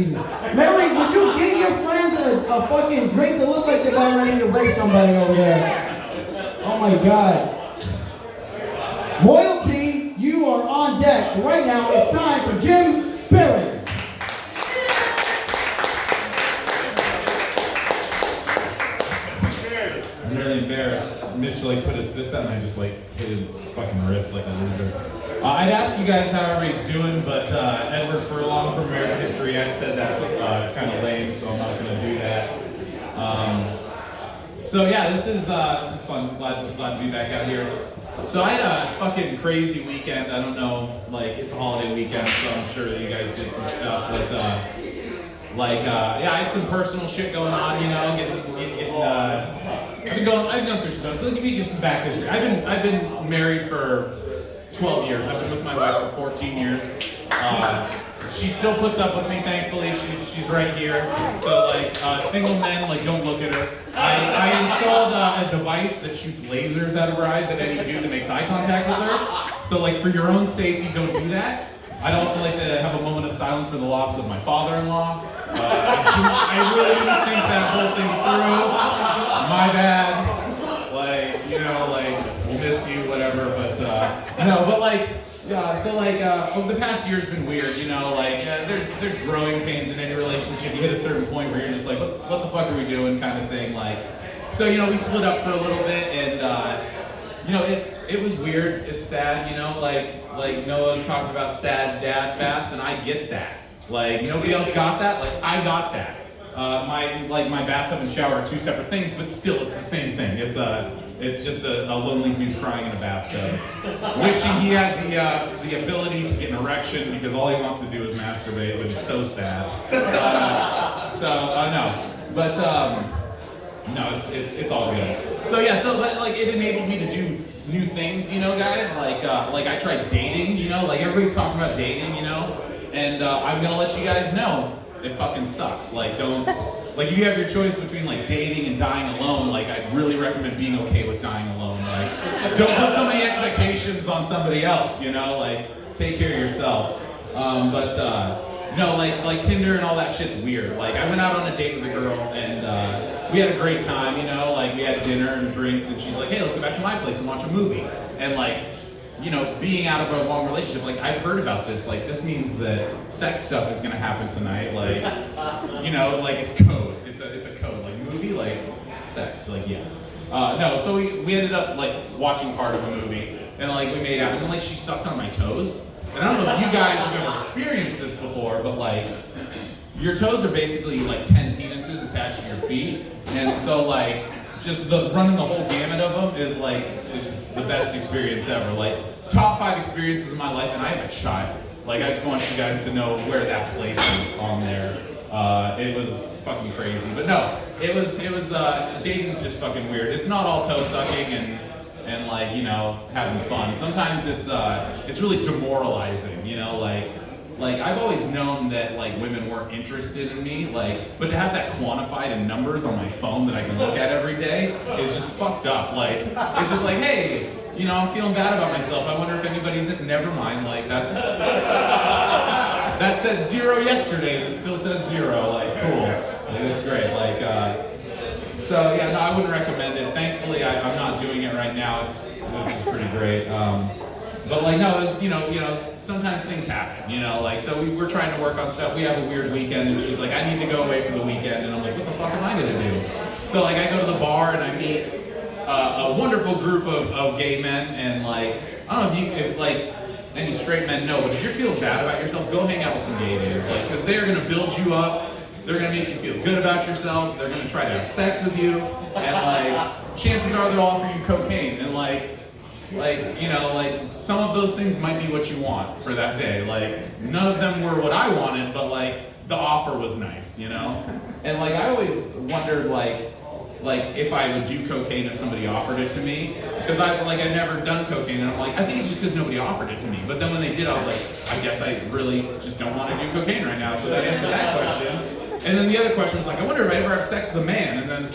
Mary, would you get your friends a fucking drink to look like they're about ready to rape somebody over there? Oh my God. Loyalty, you are on deck. But right now, it's time for Jim Barrett. I'm really embarrassed. Mitch put his fist out and I just hit his fucking wrist like a loser. I'd ask you guys how everybody's doing, but Edward Furlong from American History X said that's kind of lame, so I'm not going to do that. So yeah, this is fun. Glad to be back out here. So I had a fucking crazy weekend. I don't know, it's a holiday weekend, so I'm sure that you guys did some stuff, but yeah, I had some personal shit going on, I've gone through stuff. Let me give some back history. I've been married for 12 years. I've been with my wife for 14 years. She still puts up with me, thankfully. She's right here. So single men, don't look at her. I installed a device that shoots lasers out of her eyes at any dude that makes eye contact with her. So for your own safety, don't do that. I'd also like to have a moment of silence for the loss of my father-in-law. I really didn't think that whole thing through. My bad. We'll miss you, whatever. But no, but over the past year's been weird. There's growing pains in any relationship. You hit a certain point where you're just what the fuck are we doing, kind of thing. So we split up for a little bit, and it was weird. It's sad, Noah's talking about sad dad baths, and I get that. Nobody else got that. I got that. My bathtub and shower are two separate things, but still, it's the same thing. It's just a lonely dude crying in a bathtub, wishing he had the ability to get an erection because all he wants to do is masturbate, but it's so sad. No, it's all good. So yeah, it enabled me to do new things, guys. I tried dating, everybody's talking about dating, and I'm gonna let you guys know it fucking sucks. If you have your choice between dating and dying alone, I'd really recommend being okay with dying alone. Don't put so many expectations on somebody else, take care of yourself. No, Tinder and all that shit's weird. I went out on a date with a girl and we had a great time, we had dinner and drinks and she's like, hey, let's go back to my place and watch a movie. And being out of a long relationship, I've heard about this. This means that sex stuff is gonna happen tonight. It's code. It's a code. Movie, sex. Yes. No. So we ended up watching part of a movie, and we made out, and then she sucked on my toes. And I don't know if you guys have ever experienced this before, but your toes are basically 10 penises attached to your feet, and so just running the whole gamut of them is just the best experience ever. Top 5 experiences of my life, and I have a child. I just want you guys to know where that place is on there. It was fucking crazy, but no, it was dating's just fucking weird. It's not all toe sucking and having fun. Sometimes it's really demoralizing, I've always known that women weren't interested in me, but to have that quantified in numbers on my phone that I can look at every day is just fucked up. It's just hey, I'm feeling bad about myself. I wonder if anybody's never mind. That's that said 0 yesterday, and it still says 0. Cool. It's great. So yeah, no, I wouldn't recommend it. Thankfully, I'm not doing it right now. It's pretty great. But no, it's sometimes things happen. So we're trying to work on stuff. We have a weird weekend, and she's like, I need to go away for the weekend, and I'm like, what the fuck am I gonna do? So I go to the bar and I meet a wonderful group of gay men, and I don't know if any straight men know, but if you're feeling bad about yourself, go hang out with some gay dudes, because they're gonna build you up. They're gonna make you feel good about yourself. They're gonna try to have sex with you, and chances are they'll offer you cocaine, and some of those things might be what you want for that day. None of them were what I wanted, but the offer was nice, And I always wondered if I would do cocaine if somebody offered it to me, because I'd never done cocaine, and I'm I think it's just because nobody offered it to me. But then when they did, I was I guess I really just don't want to do cocaine right now. So that answered that question. And then the other question was I wonder if I ever have sex with a man. And then it's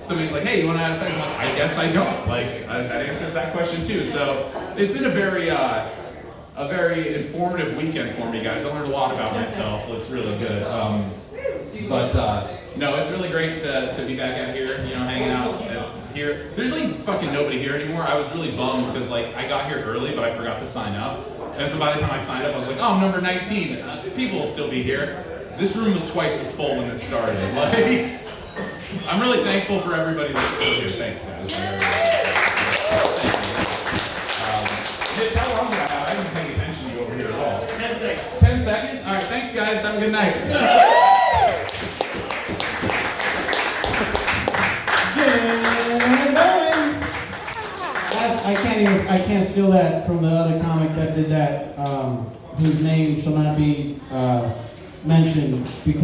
somebody's hey, you want to have sex? I'm I guess I don't. That answers that question too. So it's been a very a very informative weekend for me, guys. I learned a lot about myself. It's really good. No, it's really great to be back out here, you know, hanging out here. There's like fucking nobody here anymore. I was really bummed because like I got here early, but I forgot to sign up. And so by the time I signed up, I was like, oh, I'm number 19. People will still be here. This room was twice as full when it started. Like, I'm really thankful for everybody that's still here. Thanks, guys. Mitch, how long do I have? I haven't been paying attention to you over here at all. 10 seconds. 10 seconds? All right, thanks, guys. Have a good night. I can't steal that from the other comic that did that, whose name shall not be mentioned because